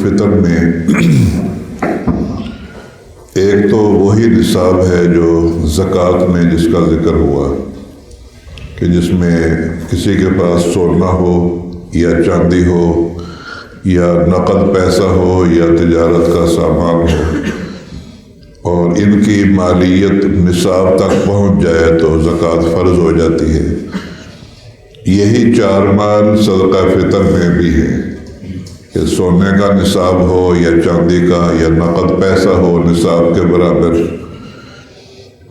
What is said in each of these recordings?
الفطر میں ایک تو وہی نصاب ہے جو زکوٰۃ میں جس کا ذکر ہوا کہ جس میں کسی کے پاس سونا ہو یا چاندی ہو یا نقد پیسہ ہو یا تجارت کا سامان ہو اور ان کی مالیت نصاب تک پہنچ جائے تو زکوٰۃ فرض ہو جاتی ہے۔ یہی چار مال صدقہ فطر میں بھی ہے کہ سونے کا نصاب ہو یا چاندی کا یا نقد پیسہ ہو نصاب کے برابر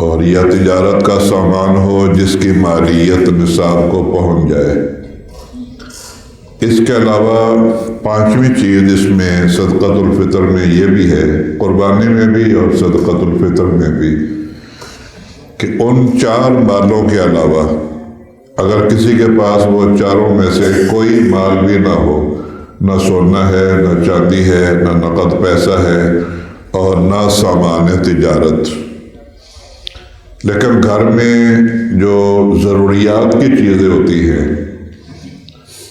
اور یا تجارت کا سامان ہو جس کی مالیت نصاب کو پہنچ جائے۔ اس کے علاوہ پانچویں چیز اس میں صدقۃ الفطر میں یہ بھی ہے، قربانی میں بھی اور صدقۃ الفطر میں بھی، کہ ان چار مالوں کے علاوہ اگر کسی کے پاس وہ چاروں میں سے کوئی مال بھی نہ ہو، نہ سونا ہے، نہ چاندی ہے، نہ نقد پیسہ ہے اور نہ سامان تجارت، لیکن گھر میں جو ضروریات کی چیزیں ہوتی ہیں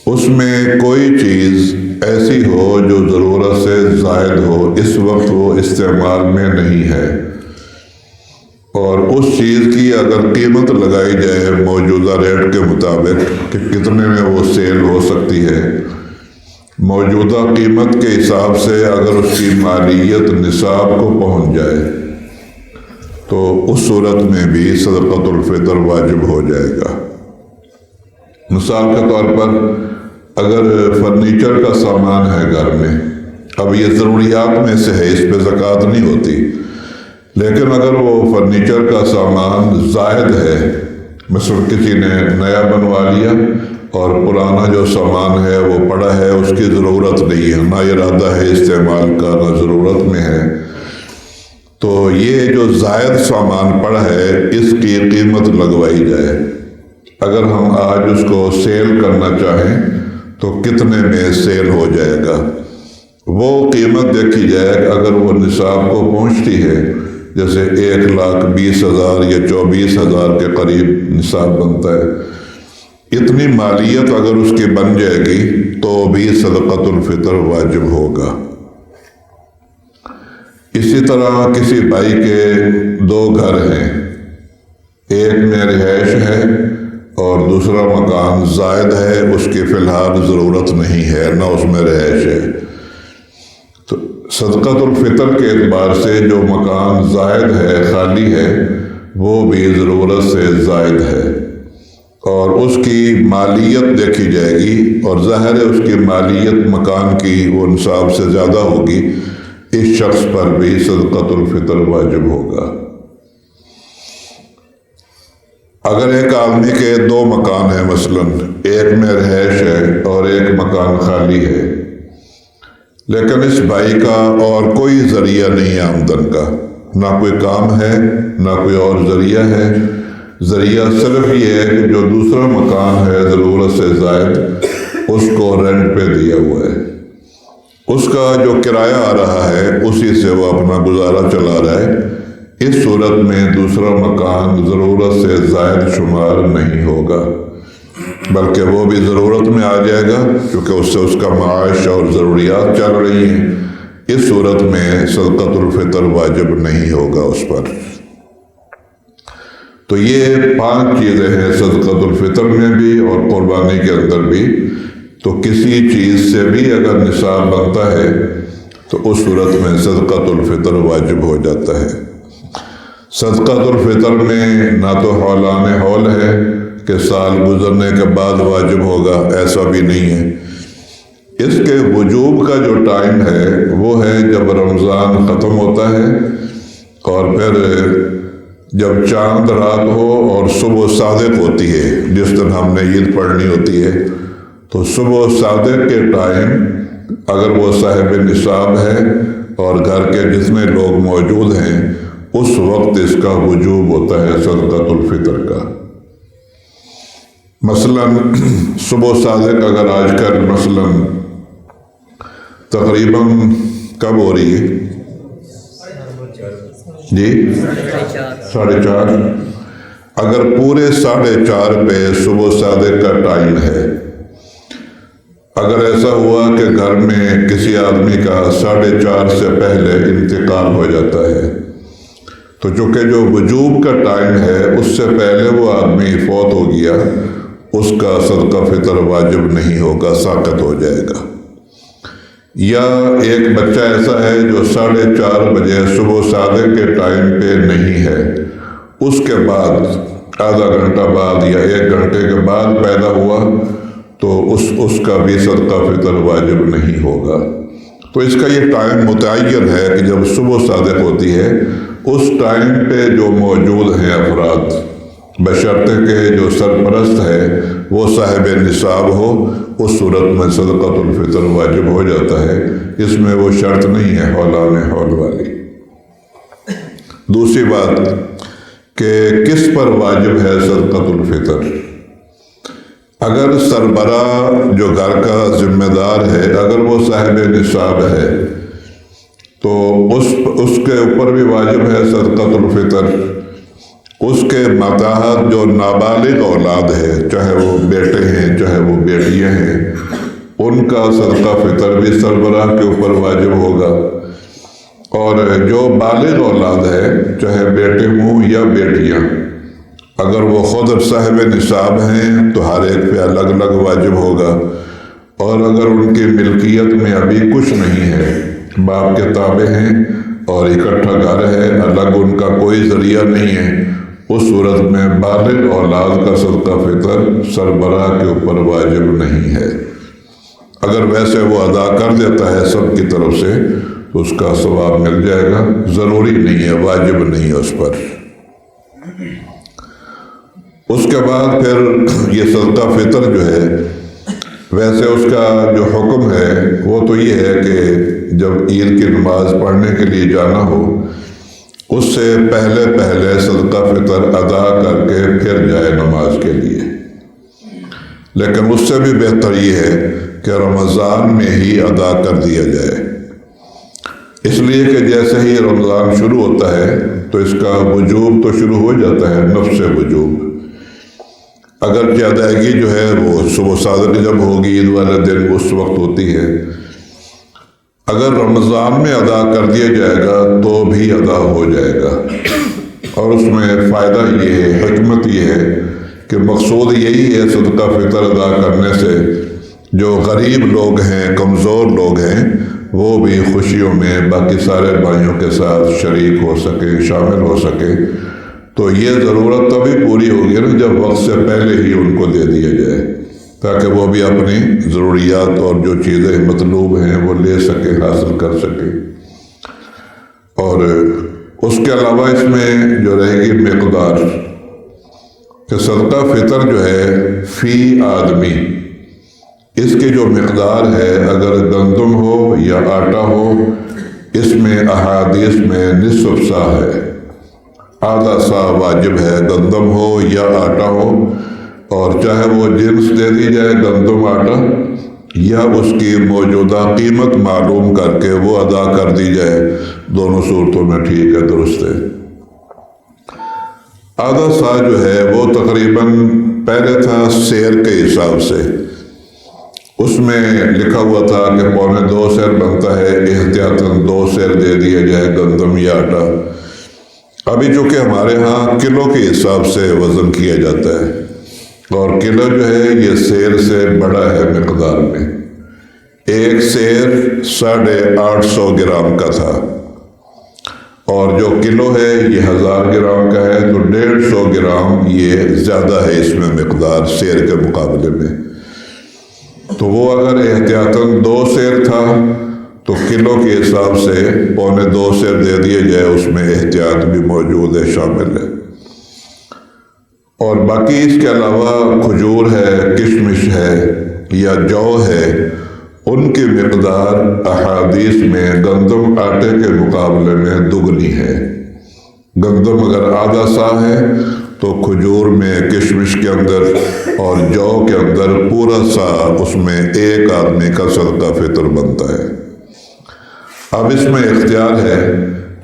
اس میں کوئی چیز ایسی ہو جو ضرورت سے زائد ہو، اس وقت وہ استعمال میں نہیں ہے، اور اس چیز کی اگر قیمت لگائی جائے موجودہ ریٹ کے مطابق کہ کتنے میں وہ سیل ہو سکتی ہے، موجودہ قیمت کے حساب سے اگر اس کی مالیت نصاب کو پہنچ جائے تو اس صورت میں بھی صدقۃ الفطر واجب ہو جائے گا۔ مثال کے طور پر اگر فرنیچر کا سامان ہے گھر میں، اب یہ ضروریات میں سے ہے، اس پہ زکوٰۃ نہیں ہوتی، لیکن اگر وہ فرنیچر کا سامان زائد ہے، مثلا کسی نے نیا بنوا لیا اور پرانا جو سامان ہے وہ پڑا ہے، اس کی ضرورت نہیں ہے، نہ ارادہ ہے استعمال کا نہ ضرورت میں ہے، تو یہ جو زائد سامان پڑا ہے اس کی قیمت لگوائی جائے۔ اگر ہم آج اس کو سیل کرنا چاہیں تو کتنے میں سیل ہو جائے گا، وہ قیمت دیکھی جائے کہ اگر وہ نصاب کو پہنچتی ہے، جیسے 1,20,000 یا 24,000 کے قریب نصاب بنتا ہے، اتنی مالیت اگر اس کی بن جائے گی تو بھی صدقۃ الفطر واجب ہوگا۔ اسی طرح کسی بھائی کے دو گھر ہیں، ایک میں رہائش ہے اور دوسرا مکان زائد ہے، اس کی فی الحال ضرورت نہیں ہے، نہ اس میں رہائش ہے، تو صدقۃ الفطر کے اعتبار سے جو مکان زائد ہے، خالی ہے، وہ بھی ضرورت سے زائد ہے اور اس کی مالیت دیکھی جائے گی، اور ظاہر ہے اس کی مالیت مکان کی وہ نصاب سے زیادہ ہوگی، اس شخص پر بھی صدقۃ الفطر واجب ہوگا۔ اگر ایک آدمی کے دو مکان ہیں، مثلا ایک میں رہائش ہے اور ایک مکان خالی ہے، لیکن اس بھائی کا اور کوئی ذریعہ نہیں ہے آمدن کا، نہ کوئی کام ہے نہ کوئی اور ذریعہ ہے، ذریعہ صرف یہ ہے کہ جو دوسرا مکان ہے ضرورت سے زائد اس کو رینٹ پہ دیا ہوا ہے، اس کا جو کرایہ آ رہا ہے اسی سے وہ اپنا گزارا چلا رہا ہے، اس صورت میں دوسرا مکان ضرورت سے زائد شمار نہیں ہوگا، بلکہ وہ بھی ضرورت میں آ جائے گا کیونکہ اس سے اس کا معاش اور ضروریات چل رہی ہیں، اس صورت میں صدقۃ الفطر واجب نہیں ہوگا اس پر۔ تو یہ 5 چیزیں ہیں صدقۃ الفطر میں بھی اور قربانی کے اندر بھی، تو کسی چیز سے بھی اگر نصاب بنتا ہے تو اس صورت میں صدقۃ الفطر واجب ہو جاتا ہے۔ صدقۃ الفطر میں نہ تو حولان حول ہے کہ سال گزرنے کے بعد واجب ہوگا، ایسا بھی نہیں ہے، اس کے وجوب کا جو ٹائم ہے وہ ہے جب رمضان ختم ہوتا ہے اور پھر جب چاند رات ہو اور صبح صادق ہوتی ہے، جس دن ہم نے عید پڑھنی ہوتی ہے، تو صبح صادق کے ٹائم اگر وہ صاحب نصاب ہے اور گھر کے جتنے لوگ موجود ہیں اس وقت اس کا وجوب ہوتا ہے صدقۃ الفطر کا۔ مثلا صبح صادق اگر آج کل مثلا تقریباً کب ہو رہی ہے جی 4:30، اگر پورے 4:30 پہ صبح صادق کا ٹائم ہے، اگر ایسا ہوا کہ گھر میں کسی آدمی کا 4:30 سے پہلے انتقال ہو جاتا ہے تو چونکہ جو وجوب کا ٹائم ہے اس سے پہلے وہ آدمی فوت ہو گیا، اس کا صدقہ فطر واجب نہیں ہوگا، ساقط ہو جائے گا۔ یا ایک بچہ ایسا ہے جو 4:30 بجے صبح صادق کے ٹائم پہ نہیں ہے، اس کے بعد آدھا گھنٹہ بعد یا 1 گھنٹے کے بعد پیدا ہوا تو اس کا بھی صدقہ فطر واجب نہیں ہوگا۔ تو اس کا یہ ٹائم متعین ہے کہ جب صبح صادق ہوتی ہے اس ٹائم پہ جو موجود ہیں افراد، بشرطے کہ جو سرپرست ہے وہ صاحب نصاب ہو، اس صورت میں صدقۃ الفطر واجب ہو جاتا ہے۔ اس میں وہ شرط نہیں ہے حولان حول والی۔ دوسری بات کہ کس پر واجب ہے صدقۃ الفطر؟ اگر سربراہ جو گھر کا ذمہ دار ہے اگر وہ صاحب نصاب ہے تو اس کے اوپر بھی واجب ہے صدقۃ الفطر۔ اس کے ماتحت جو نابالغ اولاد ہے، چاہے وہ بیٹے ہیں چاہے وہ بیٹیاں ہیں، ان کا صدقہ فطر بھی سربراہ کے اوپر واجب ہوگا۔ اور جو بالغ اولاد ہے، چاہے بیٹے ہوں یا بیٹیاں، اگر وہ خود صاحب نصاب ہیں تو ہر ایک پہ الگ الگ واجب ہوگا۔ اور اگر ان کی ملکیت میں ابھی کچھ نہیں ہے، باپ کے تابع ہیں اور اکٹھا گھر ہے، الگ ان کا کوئی ذریعہ نہیں ہے، اس صورت میں بالغ اولاد کا صدقہ فطر سربراہ کے اوپر واجب نہیں ہے۔ اگر ویسے وہ ادا کر دیتا ہے سب کی طرف سے تو اس کا ثواب مل جائے گا، ضروری نہیں ہے، واجب نہیں ہے اس پر۔ اس کے بعد پھر یہ صدقہ فطر جو ہے، ویسے اس کا جو حکم ہے وہ تو یہ ہے کہ جب عید کی نماز پڑھنے کے لیے جانا ہو اس سے پہلے صدقہ فطر ادا کر کے پھر جائے نماز کے لیے۔ لیکن اس سے بھی بہتر یہ ہے کہ رمضان میں ہی ادا کر دیا جائے، اس لیے کہ جیسے ہی رمضان شروع ہوتا ہے تو اس کا وجوب تو شروع ہو جاتا ہے، نفس وجوب۔ اگرچہ ادائیگی جو ہے وہ صبح صادق جب ہوگی عید والے دن اس وقت ہوتی ہے، اگر رمضان میں ادا کر دیا جائے گا تو بھی ادا ہو جائے گا۔ اور اس میں فائدہ یہ ہے، حکمت یہ ہے کہ مقصود یہی ہے صدقہ فطر ادا کرنے سے جو غریب لوگ ہیں، کمزور لوگ ہیں، وہ بھی خوشیوں میں باقی سارے بھائیوں کے ساتھ شریک ہو سکے، شامل ہو سکے۔ تو یہ ضرورت تبھی پوری ہوگی نا جب وقت سے پہلے ہی ان کو دے دیا جائے، تاکہ وہ بھی اپنی ضروریات اور جو چیزیں مطلوب ہیں وہ لے سکے، حاصل کر سکے۔ اور اس کے علاوہ اس میں جو رہے گی مقدار، کہ صدقہ فطر جو ہے فی آدمی، اس کی جو مقدار ہے اگر گندم ہو یا آٹا ہو، اس میں احادیث میں نصف سا ہے، آدھا سا واجب ہے، گندم ہو یا آٹا ہو، اور چاہے وہ جنس دے دی جائے گندم آٹا یا اس کی موجودہ قیمت معلوم کر کے وہ ادا کر دی جائے، دونوں صورتوں میں ٹھیک ہے، درست ہے۔ آدھا سا جو ہے وہ تقریباً پہلے تھا سیر کے حساب سے، اس میں لکھا ہوا تھا کہ 2.25 سیر بنتا ہے، احتیاطاً 2 سیر دے دیا جائے گندم یا آٹا۔ ابھی چونکہ ہمارے ہاں کلو کے حساب سے وزن کیا جاتا ہے، اور کلو جو ہے یہ سیر سے بڑا ہے مقدار میں۔ 1 سیر 850 گرام کا تھا، اور جو کلو ہے یہ 1000 گرام کا ہے، تو 150 گرام یہ زیادہ ہے اس میں مقدار سیر کے مقابلے میں۔ تو وہ اگر احتیاطاً 2 سیر تھا تو کلو کے حساب سے 2.25 سیر دے دیے جائے، اس میں احتیاط بھی موجود ہے، شامل ہے۔ اور باقی اس کے علاوہ کھجور ہے، کشمش ہے یا جو ہے، ان کی مقدار احادیث میں گندم آٹے کے مقابلے میں دگنی ہے۔ گندم اگر آدھا سا ہے تو کھجور میں، کشمش کے اندر اور جو کے اندر پورا سا، اس میں ایک آدمی کا صدقہ فطر بنتا ہے۔ اب اس میں اختیار ہے،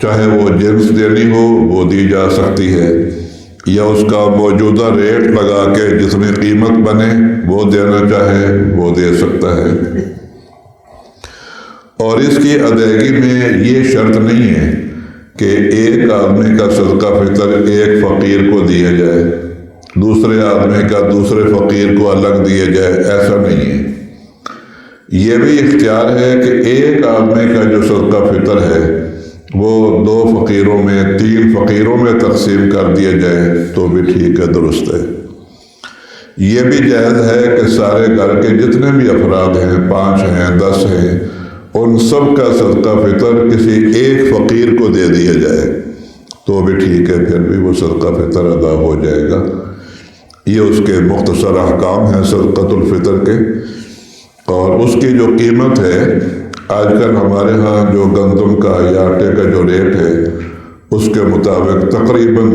چاہے وہ جنس دینی ہو وہ دی جا سکتی ہے، یا اس کا موجودہ ریٹ لگا کے جتنی قیمت بنے وہ دینا چاہے وہ دے سکتا ہے، اور اس کی ادائیگی میں یہ شرط نہیں ہے کہ ایک آدمی کا صدقہ فطر ایک فقیر کو دیا جائے، دوسرے آدمی کا دوسرے فقیر کو الگ دیا جائے، ایسا نہیں ہے۔ یہ بھی اختیار ہے کہ ایک آدمی کا جو صدقہ فطر ہے وہ 2 فقیروں میں 3 فقیروں میں تقسیم کر دیا جائے تو بھی ٹھیک ہے، درست ہے۔ یہ بھی جائز ہے کہ سارے گھر کے جتنے بھی افراد ہیں، 5 ہیں 10 ہیں، ان سب کا صدقہ فطر کسی ایک فقیر کو دے دیا جائے تو بھی ٹھیک ہے، پھر بھی وہ صدقہ فطر ادا ہو جائے گا۔ یہ اس کے مختصر احکام ہیں صدقۃ الفطر کے، اور اس کی جو قیمت ہے آج کل ہمارے ہاں جو گندم کا یا آٹے کا جو ریٹ ہے اس کے مطابق تقریباً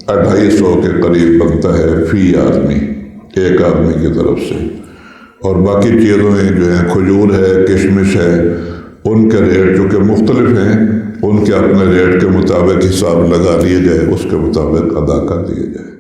250 کے قریب بنتا ہے فی آدمی، ایک آدمی کی طرف سے، اور باقی چیزیں جو ہیں کھجور ہے، کشمش ہے، ان کے ریٹ جو کہ مختلف ہیں، ان کے اپنے ریٹ کے مطابق حساب لگا لیے جائے، اس کے مطابق ادا کر دیے جائے۔